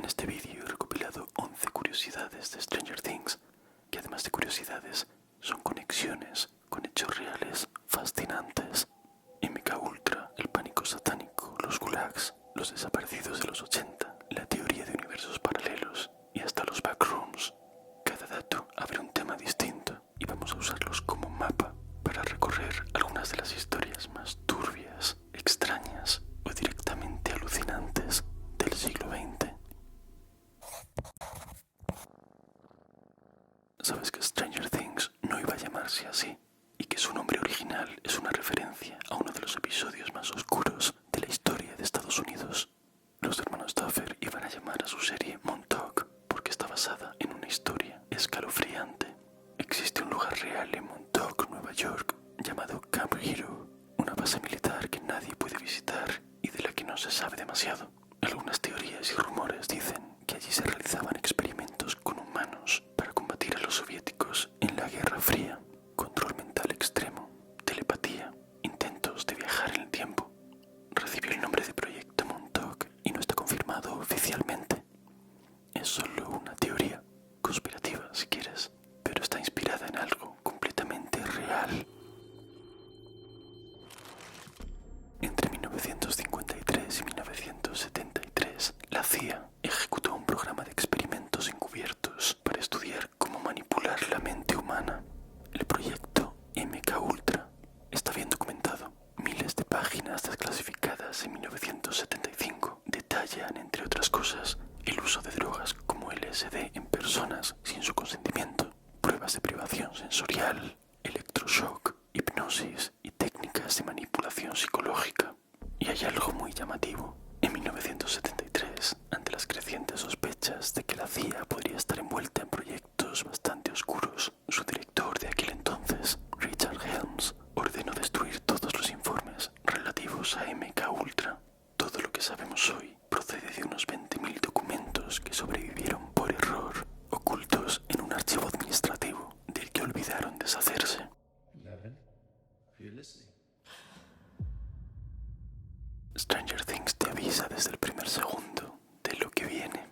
En este vídeo he recopilado 11 curiosidades de Stranger Things, que además de curiosidades, son conexiones con hechos reales fascinantes. MK Ultra, el pánico satánico, los gulags, los desaparecidos de los 80, la teoría de universos paralelos y hasta los backrooms. Cada dato abre un tema distinto y vamos a usarlos como mapa para recorrer algunas de las historias más turbias, extrañas o directamente alucinantes del siglo XX. ¿Sabes que Stranger Things no iba a llamarse así? Y que su nombre original es una referencia a uno de los episodios más oscuros de la historia de Estados Unidos. Los hermanos Duffer iban a llamar a su serie Montauk porque está basada en una historia escalofriante. Existe un lugar real en Montauk, Nueva York, llamado Camp Hero, una base militar que nadie puede visitar y de la que no se sabe demasiado. Algunas teorías y rumores dicen que allí se realizaban experimentos con humanos para combatir a los soviéticos en la Guerra Fría. Control mental extremo, telepatía, intentos de viajar en el tiempo. Recibió el nombre de Proyecto Montauk y no está confirmado oficialmente. Es solo una teoría, conspirativa si quieres, pero está inspirada en algo completamente real. Entre 1953 y 1973, la CIA ejecutó un programa de experimentos encubiertos para estudiar cómo manipular la mente humana. El proyecto MK Ultra está bien documentado. Miles de páginas desclasificadas en 1975 detallan, entre otras cosas, el uso de drogas como LSD en personas sin su consentimiento, pruebas de privación sensorial, electroshock, hipnosis y técnicas de manipulación psicológica. Y hay algo muy llamativo. En 1973, ante las crecientes sospechas de que la CIA podría estar envuelta en proyectos bastante oscuros, su director de aquel entonces, Richard Helms, ordenó destruir todos los informes relativos a MK Ultra. Todo lo que sabemos hoy procede de unos 20.000 documentos que sobrevivieron por error, ocultos en un archivo administrativo del que olvidaron deshacerse. Stranger Things te avisa desde el primer segundo de lo que viene.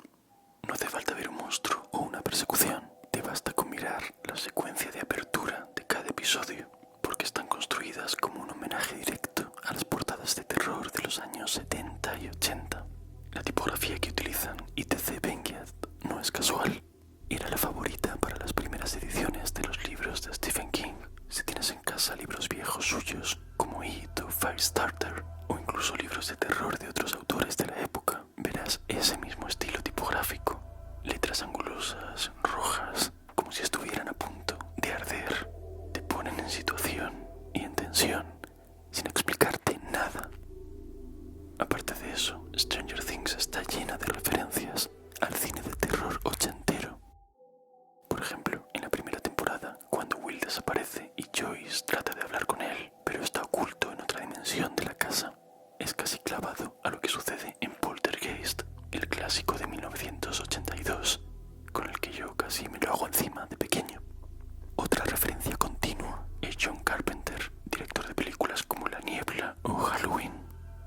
No hace falta ver un monstruo o una persecución, te basta con mirar la secuencia de apertura de cada episodio, porque están construidas como un homenaje directo a las portadas de terror de los años 70 y 80. La tipografía que utilizan ITC Benguiat no es casual. Era la favorita para las primeras ediciones de los libros de Stephen King. Si tienes en casa libros viejos suyos, como It o Firestarter, o incluso libros de terror de otros autores de la época, verás ese mismo estilo tipográfico. Letras angulosas, rojas, como si estuvieran a punto de arder. Te ponen en situación y en tensión, sin explicarte nada. Aparte de eso, Stranger Things está llena de referencias al cine de terror ochentero. Por ejemplo, en la primera temporada, cuando Will desaparece y Joyce trata de hablar con él, pero está oculto en otra dimensión de la casa, es casi clavado a lo que sucede en Poltergeist, el clásico de 1982, con el que yo casi me lo hago encima de pequeño. Otra referencia continua es John Carpenter, director de películas como La Niebla o Halloween,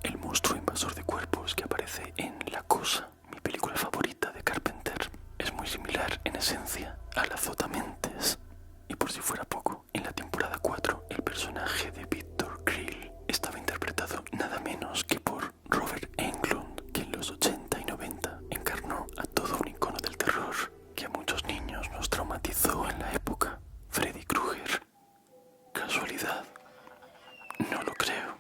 el monstruo invasor de cuerpos que aparece en La Cosa, mi película favorita de Carpenter. Es muy similar en esencia a la Azotamentes. Y por si fuera poco, en la temporada 4 el personaje de Victor Creel estaba interpretado nada menos que por Robert Englund, que en los 80 y 90 encarnó a todo un icono del terror que a muchos niños nos traumatizó en la época, Freddy Krueger. ¿Casualidad? No lo creo.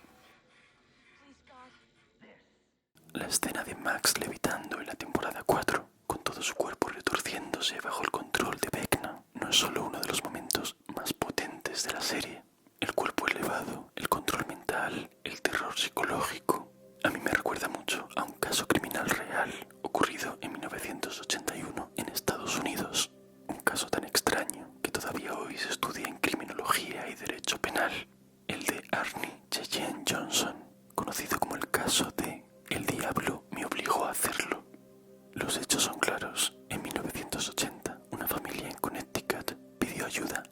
La escena de Max levitando en la temporada 4, con todo su cuerpo retorciéndose bajo el control de Vecna, no es solo uno de los momentos más potentes de la serie. El cuerpo elevado, el control mental, el terror psicológico. A mí me recuerda mucho a un caso criminal real ocurrido en 1981 en Estados Unidos. Un caso tan extraño que todavía hoy se estudia en criminología y derecho penal. El de Arnie Cheyenne Johnson, conocido como el caso de El diablo me obligó a hacerlo. Los hechos son claros. En 1980, una familia en Connecticut pidió ayuda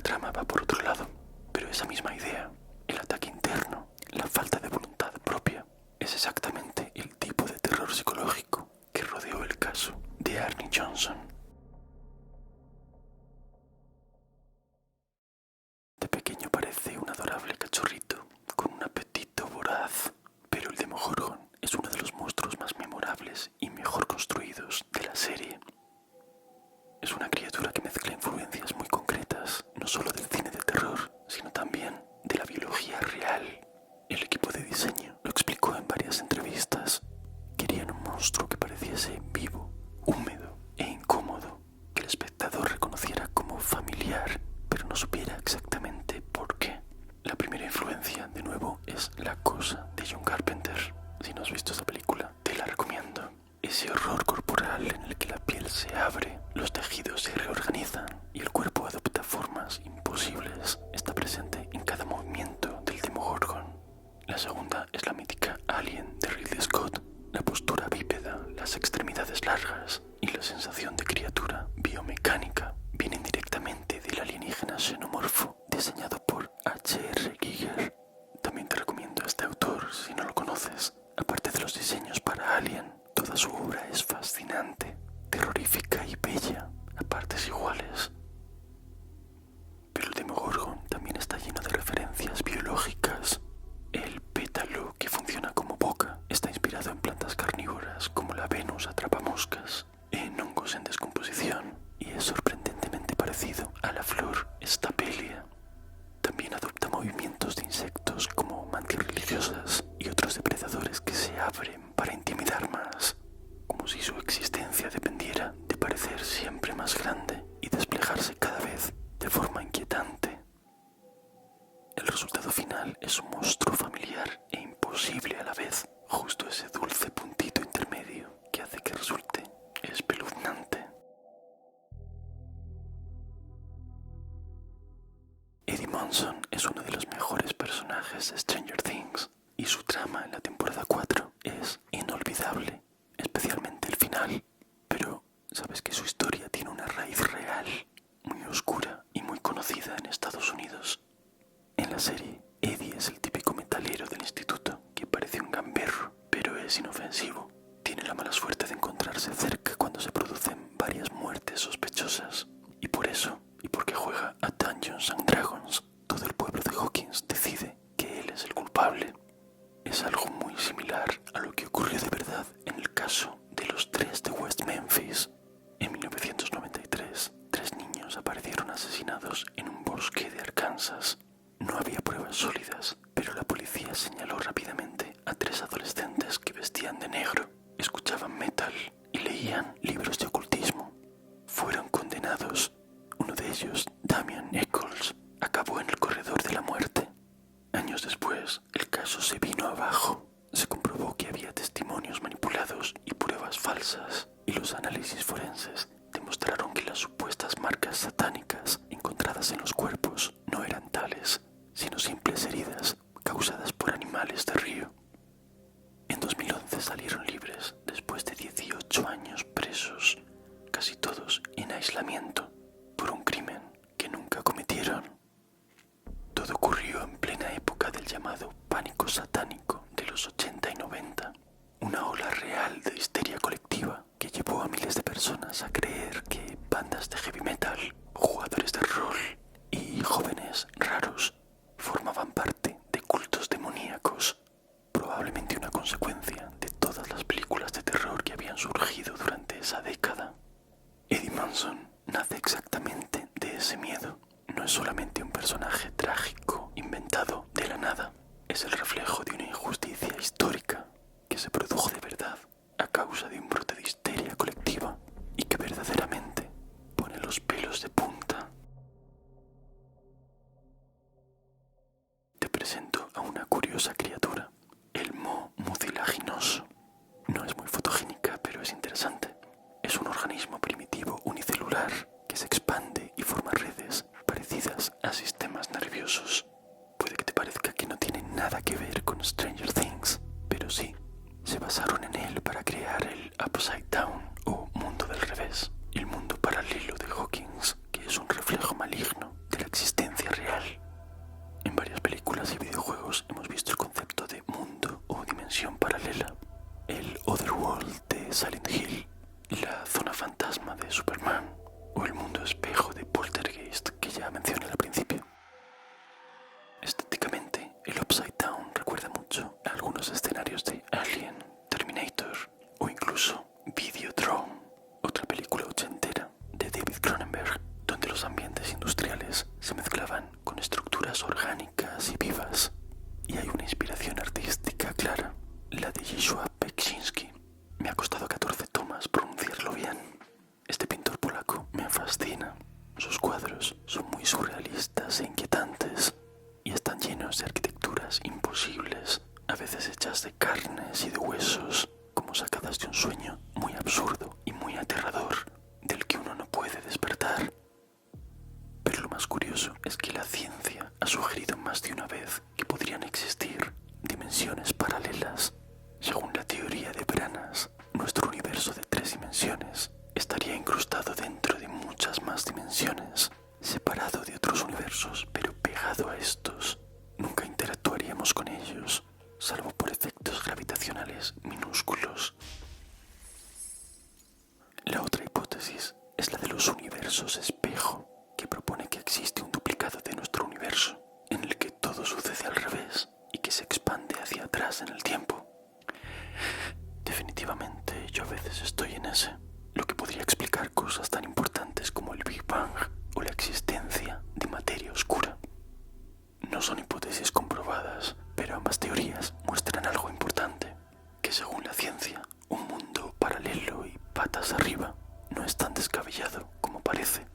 trama va por otro lado, pero esa misma idea, el ataque interno, la falta de voluntad propia, es exactamente el tipo de terror psicológico que rodeó el caso de Arne Johnson. De pequeño parece un adorable cachorrito con un apetito voraz, pero el Demogorgon es uno de los monstruos más memorables y mejor construidos de la serie. Es una criatura que mezcla influencias muy concretas, no solo del cine de terror, sino también de la biología real. El equipo de diseño lo explicó en varias entrevistas. Querían un monstruo que pareciese vivo, húmedo e incómodo, que el espectador reconociera como familiar, pero no supiera exactamente por qué. La primera influencia, de nuevo, es La Cosa de John Carpenter. Si no has visto esa película, te la recomiendo. Ese horror corporal en el que la piel se abre, los tejidos se reorganizan y el cuerpo adopta formas imposibles está presente en cada movimiento del Demogorgon. La segunda es la mítica Alien de Ridley Scott. La postura bípeda, las extremidades largas y la sensación de criatura biomecánica vienen directamente del alienígena xenomorfo diseñado por H.R. Giger. También te recomiendo a este autor si no lo conoces. Aparte de los diseños para Alien, toda su obra es fascinante, terrorífica y bella, a partes iguales. Pero el Demogorgon también está lleno de referencias biológicas. El pétalo, que funciona como boca, está inspirado en plantas carnívoras como la Venus atrapamoscas, en hongos en descomposición, y es sorprendentemente parecido a la flor Stapelia. También adopta movimientos de insectos como mantis religiosas y otros depredadores que se abren para intimidar más, como si su existencia dependiera de parecer siempre más grande y desplegarse cada vez de forma inquietante. El resultado final es un monstruo familiar e imposible a la vez, justo ese dulce puntito intermedio que hace que resulte espeluznante. Eddie Munson es uno de los mejores personajes de Stranger Things y su trama en la temporada 4 es inolvidable, especialmente el final. Pero, ¿sabes que su historia tiene una raíz real, muy oscura y muy conocida en Estados Unidos? En la serie, Eddie es el típico metalero del instituto que parece un gamberro, pero es inofensivo. Tiene la mala suerte de encontrarse cerca cuando se producen varias muertes sospechosas. Y por eso, y porque juega a Dungeons and Dragons, todo el pueblo de Hawkins decide que él es el culpable. Es algo muy similar a lo que ocurrió de verdad en el caso de los 3 de West Memphis. En 1993, 3 niños aparecieron asesinados en un bosque de Arkansas. No había pruebas sólidas, pero la policía señaló rápidamente a 3 adolescentes que vestían de negro, escuchaban metal y leían libros de ocultismo. Fueron condenados. Uno de ellos, Damian Eccles, acabó en el corredor de la muerte. Años después, el caso se vino abajo. Se comprobó que había testimonios manipulados y pruebas falsas, y los análisis forenses demostraron que las supuestas marcas satánicas encontradas en los cuerpos no eran tales, sino simples heridas causadas por animales de río. En 2011 salieron libres después de 18 años presos, casi todos en aislamiento, por un crimen que nunca cometieron. Todo ocurrió en plena época del llamado pánico satánico de los 80 y 90, una ola real de histeria colectiva que llevó a miles de personas a creer que bandas de heavy metal, jugadores de rol y jóvenes raros formaban parte de cultos demoníacos, probablemente una consecuencia de todas las películas de terror que habían surgido durante esa década. Eddie Munson nace exactamente de ese miedo. No es solamente un personaje trágico inventado de la nada, es el reflejo de una injusticia histórica que se produjo de verdad a causa de un brote de histeria colectiva y que verdaderamente pone los pelos de punta. Te presento a una curiosa criatura, el moho mucilaginoso. No es muy fotogénica, pero es interesante. Es un organismo primitivo unicelular que se expande y forma redes parecidas a sistemas nerviosos. Puede que te parezca que no tiene nada que ver con Stranger Things, pero sí, se basaron en él para crear el Upside Down o mundo del revés, el mundo paralelo de Hawkins, que es un reflejo maligno de la existencia existencia real. En varias películas y videojuegos hemos visto el concepto de mundo o dimensión paralela, el Otherworld de Silent Hill, la zona fantasma de Superman o el mundo espejo de Poltergeist que ya mencioné al principio. Estéticamente, el Upside Down recuerda mucho a algunos escenarios de Alien, Terminator o incluso Videodrome, otra película ochentera de David Cronenberg, donde los ambientes industriales se mezclaban con estructuras orgánicas y vivas, y hay una inspiración artística clara, la de Joshua Beksiński. Me ha costado 14 tomas pronunciarlo bien. Este pintor polaco me fascina. Sus cuadros son muy surrealistas e inquietantes y están llenos de arquitecturas imposibles, a veces hechas de carnes y de huesos, como sacadas de un sueño muy absurdo y muy aterrador, del que uno no puede despertar. Pero lo más curioso es que la ciencia ha sugerido más de una vez que podrían existir dimensiones paralelas. Según la teoría de Branas, nuestro universo de 3 dimensiones estaría incrustado dentro de muchas más dimensiones, separado de otros universos, pero pegado a estos. Nunca interactuaríamos con ellos, salvo por efectos gravitacionales minúsculos. La otra hipótesis es la de los universos espejo, que propone que existe un duplicado de nuestro universo, en el que todo sucede al revés y que se expande hacia atrás en el tiempo. Definitivamente yo a veces estoy en ese, lo que podría explicar cosas tan importantes como el Big Bang o la existencia de materia oscura. No son hipótesis comprobadas, pero ambas teorías muestran algo importante, que según la ciencia, un mundo paralelo y patas arriba no es tan descabellado como parece.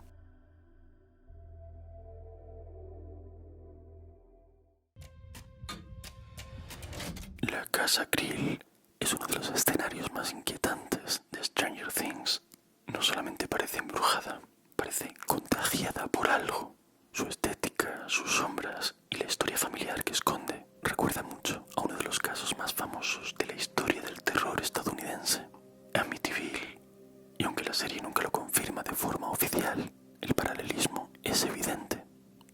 La Casa Krill es uno de los escenarios más inquietantes de Stranger Things. No solamente parece embrujada, parece contagiada por algo. Su estética, sus sombras y la historia familiar que esconde recuerda mucho a uno de los casos más famosos de la historia del terror estadounidense, Amityville. Y aunque la serie nunca lo confirma de forma oficial, el paralelismo es evidente.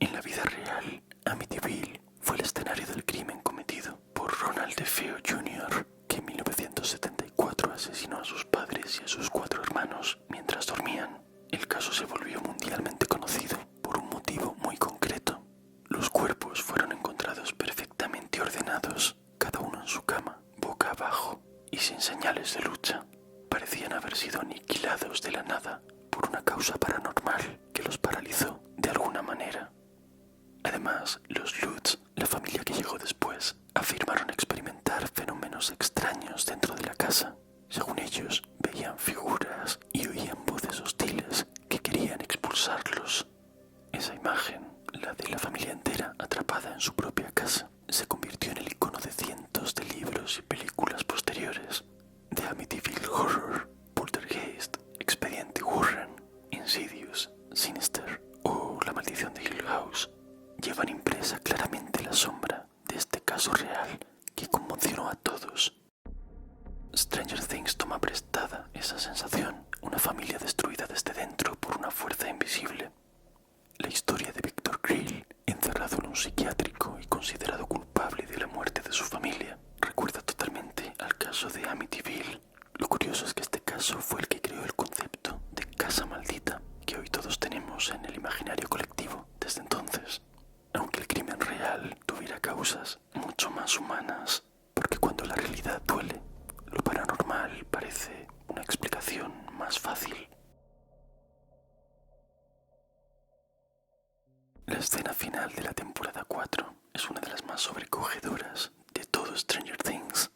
En la vida real, Amityville fue el escenario del crimen cometido por Ronald DeFeo Jr., que en 1974 asesinó a sus padres y a sus 4 hermanos mientras dormían. El caso se volvió mundialmente conocido por un motivo muy concreto. Los cuerpos fueron encontrados perfectamente ordenados, cada uno en su cama, boca abajo y sin señales de lucha. Parecían haber sido aniquilados de la nada por una causa paranormal que los paralizó de alguna manera. Además, los Lutz, la familia que llegó después, afirmaron experimentar fenómenos extraños dentro de la casa. Según ellos, veían figuras y oían voces hostiles que querían expulsarlos. Esa imagen, la de la familia entera atrapada en su propia casa, se convirtió en el icono de cientos de libros y películas posteriores. The Amityville Horror, Poltergeist, Expediente Warren, Insidious, Sinister o La Maldición de Hill House llevan impresa claramente la sombra de este caso real que conmocionó a todos. Stranger Things toma prestada esa sensación, una familia destruida desde dentro por una fuerza invisible. La historia de Victor Krill, encerrado en un psiquiátrico y considerado culpable de la muerte de su familia, recuerda totalmente al caso de Amityville. Lo curioso es que este caso fue el que creó el concepto de casa maldita que hoy todos tenemos en el imaginario colectivo desde entonces. Aunque el crimen real tuviera causas mucho más humanas, porque cuando la realidad duele, lo paranormal parece una explicación más fácil. La escena final de la temporada 4 es una de las más sobrecogedoras de todo Stranger Things.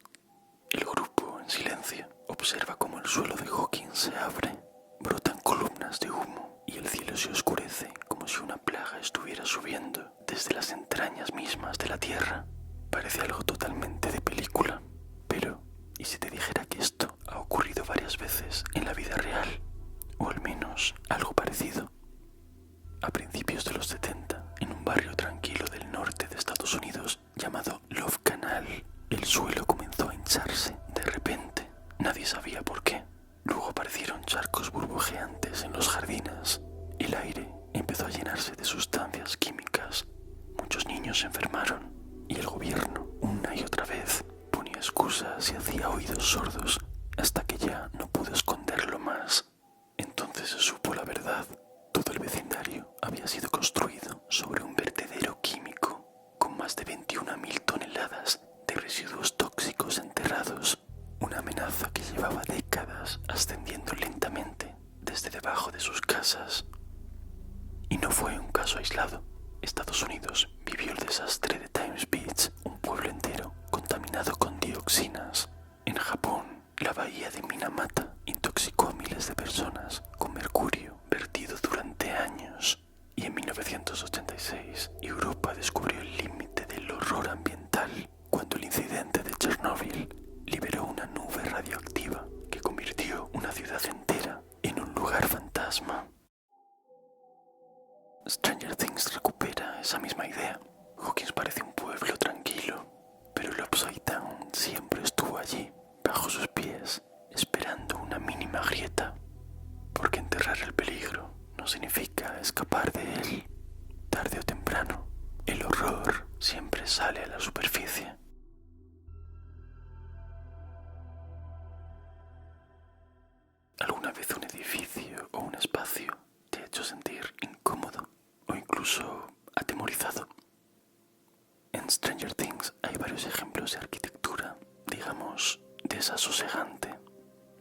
El grupo, en silencio, observa cómo el suelo de Hawkins se abre, brotan columnas de humo y el cielo se oscurece como si una plaga estuviera subiendo desde las entrañas mismas de la tierra. Parece algo totalmente de película, pero ¿y si te dijera que esto ha ocurrido varias veces en la vida real? O al menos algo parecido. A principios de los 70, en un barrio tranquilo del norte de Estados Unidos llamado Love Canal, el suelo comenzó a hincharse de repente. Nadie sabía por qué. Luego aparecieron charcos burbujeantes en los jardines. El aire empezó a llenarse de sustancias químicas niños se enfermaron y el gobierno, una y otra vez, ponía excusas y hacía oídos sordos hasta que ya no pudo esconderlo más. Entonces se supo la verdad. Todo el vecindario había sido construido sobre un vertedero químico con más de 21.000 toneladas de residuos tóxicos enterrados, una amenaza que llevaba décadas ascendiendo lentamente desde debajo de sus casas. Y no fue un caso aislado. Estados Unidos vivió el desastre de Times Beach, un pueblo entero contaminado con dioxinas. En Japón, la bahía de Minamata intoxicó a miles de personas con mercurio vertido durante años. Y en 1986, Europa descubrió el límite del horror ambiental cuando el incidente de Chernóbil liberó una nube radioactiva que convirtió una ciudad entera en un lugar fantasma. Stranger Things recupera esa misma idea. Hawkins parece un pueblo tranquilo, pero el Upside Down siempre estuvo allí, bajo sus pies, esperando una mínima grieta. Porque enterrar el peligro no significa escapar de él. Tarde o temprano, el horror siempre sale a la superficie. ¿Alguna vez un edificio o un espacio te ha hecho sentir incómodo o incluso atemorizado? En Stranger Things hay varios ejemplos de arquitectura, digamos, desasosegante.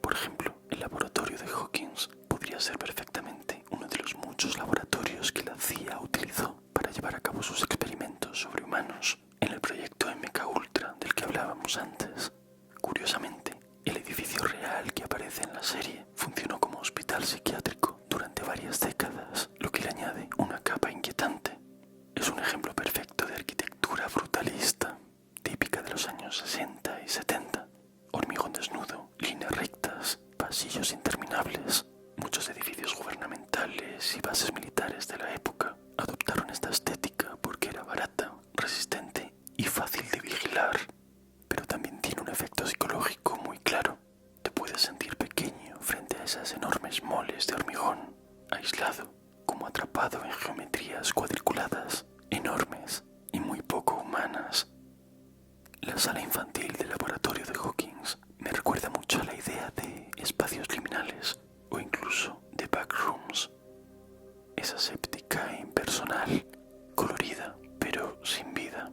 Por ejemplo, el laboratorio de Hawkins podría ser perfectamente uno de los muchos laboratorios que la CIA utilizó para llevar a cabo sus experimentos sobre humanos en el proyecto MKUltra del que hablábamos antes. Curiosamente, el edificio real que aparece en la serie funcionó como hospital psiquiátrico durante varias décadas, lo que le añade una capa inquietante. Es un ejemplo perfecto de arquitectura brutalista, típica de los años 60 y 70. Hormigón desnudo, líneas rectas, pasillos interminables. Muchos edificios gubernamentales y bases militares de la época adoptaron esta estética porque era barata, resistente y fácil de vigilar. Pero también tiene un efecto psicológico muy claro. Te puedes sentir pequeño frente a esas enormes moles de hormigón, aislado, como atrapado en geometrías cuadriculadas, enormes y muy poco humanas. La sala infantil del laboratorio de Hawkins me recuerda mucho a la idea de espacios liminales o incluso de backrooms. Es aséptica e impersonal, colorida pero sin vida.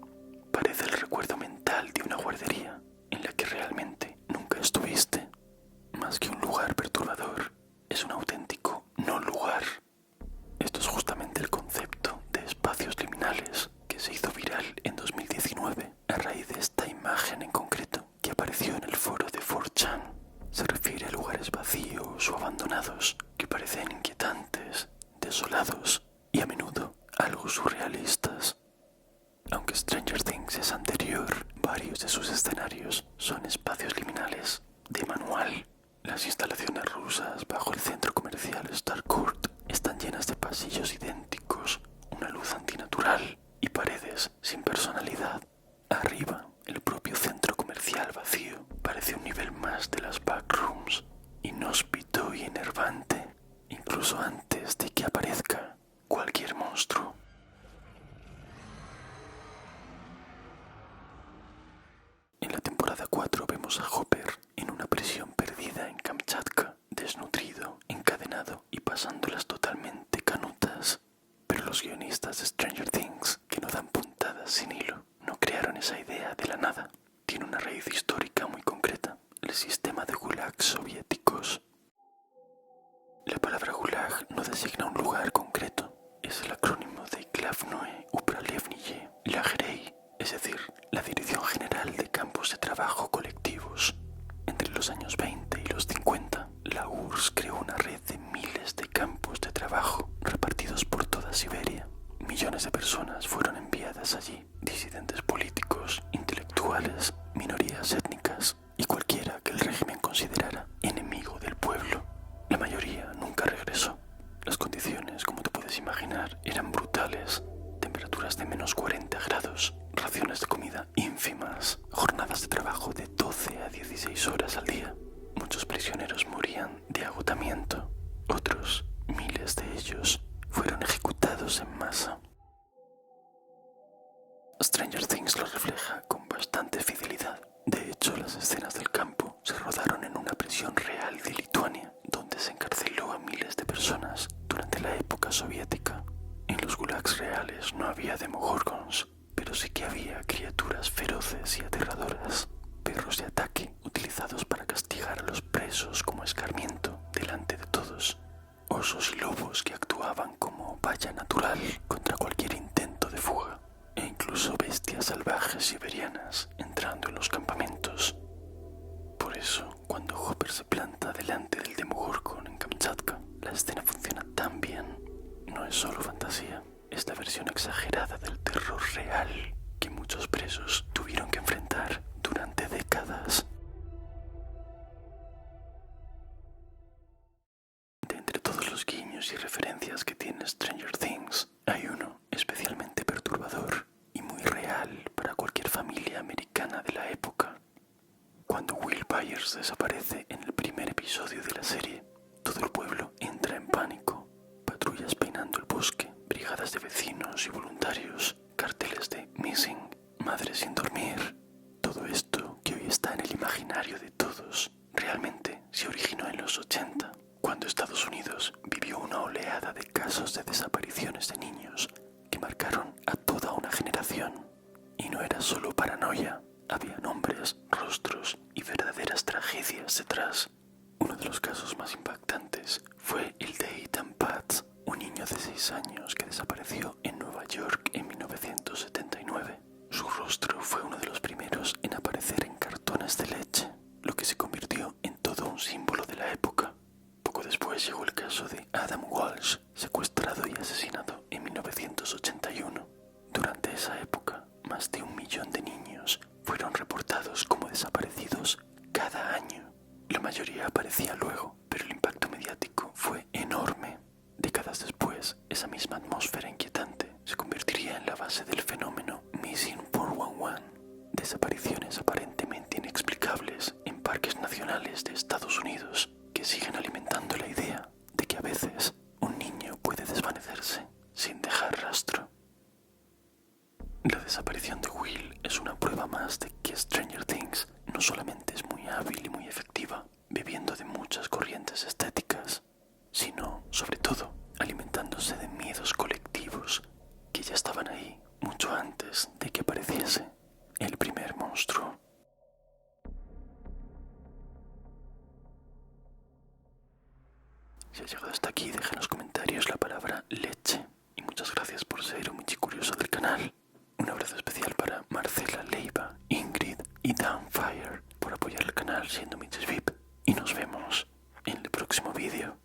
Parece el recuerdo mental de una guardería en la que realmente nunca estuviste. Más que un lugar perturbador, es un auténtico no lugar. Esto es justamente el concepto de espacios liminales que se hizo viral en 2019 a raíz de esta imagen en concreto que apareció en el foro de 4chan. Se refiere a lugares vacíos o abandonados que parecen inquietantes, desolados y a menudo algo surrealistas. Aunque Stranger Things es anterior, varios de sus escenarios son espacios liminales de manual. Las instalaciones rusas bajo el centro comercial Starcourt están llenas de pasillos idénticos, una luz antinatural y paredes sin personalidad. Arriba, el propio centro comercial vacío parece un nivel más de las backrooms, inhóspito y enervante, incluso antes de que aparezca cualquier monstruo. En la temporada 4 vemos a Hopper en una prisión perdida en Kamchatka, desnutrido, encadenado y pasándolas totalmente canutas. Pero los guionistas de Stranger Things, que no dan puntadas sin hilo, no crearon esa idea de la nada. Tiene una raíz histórica muy concreta, el sistema de gulags soviéticos. La palabra gulag no designa un lugar concreto, es el acrónimo de Glavnoe Upravlennije Lagerei, es decir, la Dirección General de Campos de Trabajo Colectivos. Entre los años 20 y los 50, la URSS creó una red de miles de campos de trabajo repartidos por toda Siberia. Millones de personas fueron enviadas allí, disidentes políticos, intelectuales, minorías étnicas y cualquiera que el régimen considerara enemigo del pueblo. La mayoría nunca regresó. Las condiciones, como te puedes imaginar, eran brutales. Temperaturas de menos 40 grados, raciones de comida ínfimas, jornadas de trabajo de 12 a 16 horas al día. Muchos prisioneros morían de agotamiento. Otros, miles de ellos, fueron ejecutados en masa. Stranger Things lo refleja con bastante fidelidad. De hecho, las escenas del campo se rodaron en una prisión real de Lituania, donde se encarceló a miles de personas durante la época soviética. En los gulags reales no había demogorgons, pero sí que había criaturas feroces y aterradoras, perros de ataque utilizados para castigar a los presos como escarmiento delante de todos, osos y lobos que actuaban como valla natural contra cualquier intento de fuga, e incluso bestias salvajes siberianas entrando en los campamentos. Por eso, cuando Hopper se planta delante del Demogorgon en Kamchatka, la escena funciona tan bien. No es solo fantasía, es la versión exagerada del terror real que muchos presos tuvieron que enfrentar durante décadas. De entre todos los guiños y referencias que tiene Stranger Things, hay uno especialmente perturbador y muy real para cualquier familia americana de la época. Cuando Will Byers desaparece en el primer episodio de la serie, todo el pueblo entra en pánico. Patrullas peinando el bosque, brigadas de vecinos y voluntarios, carteles de Missing, madre sin dormir. Todo esto, que hoy está en el imaginario de todos, realmente se originó en los 80, cuando Estados Unidos vivió una oleada de casos de desapariciones de niños que marcaron a toda una generación. Y no era solo paranoia, había nombres, rostros y verdaderas tragedias detrás. Uno de los casos más impactantes fue el de Ethan Paz, un niño de 6 años que desapareció en Nueva York en 1979. Su rostro fue uno de los primeros en aparecer en cartones de leche, lo que se convirtió en todo un símbolo de la época. Poco después llegó el caso de Adam Walsh, secuestrado y asesinado en 1981. Durante esa época, más de 1 millón de niños fueron reportados como desaparecidos cada año. La mayoría aparecía luego, pero el impacto mediático fue enorme. Décadas después, esa misma atmósfera inquietante se convertiría en la base del fenómeno Missing 411, desapariciones aparentemente inexplicables en parques nacionales de Estados Unidos que siguen alimentando la idea de que a veces un niño puede desvanecerse sin dejar rastro. La desaparición de Will es una prueba más de que Stranger Things no solamente es muy hábil y muy efectiva, bebiendo de muchas corrientes estéticas, sino, sobre todo, alimentándose de miedos colectivos que ya estaban ahí mucho antes de que apareciese el primer monstruo. Si has llegado hasta aquí, deja en los comentarios la palabra leche. Y muchas gracias por ser un michicurioso del canal. Un abrazo especial para Marcela Leiva, Ingrid y Downfire por apoyar el canal siendo Michis VIP. Y nos vemos en el próximo vídeo.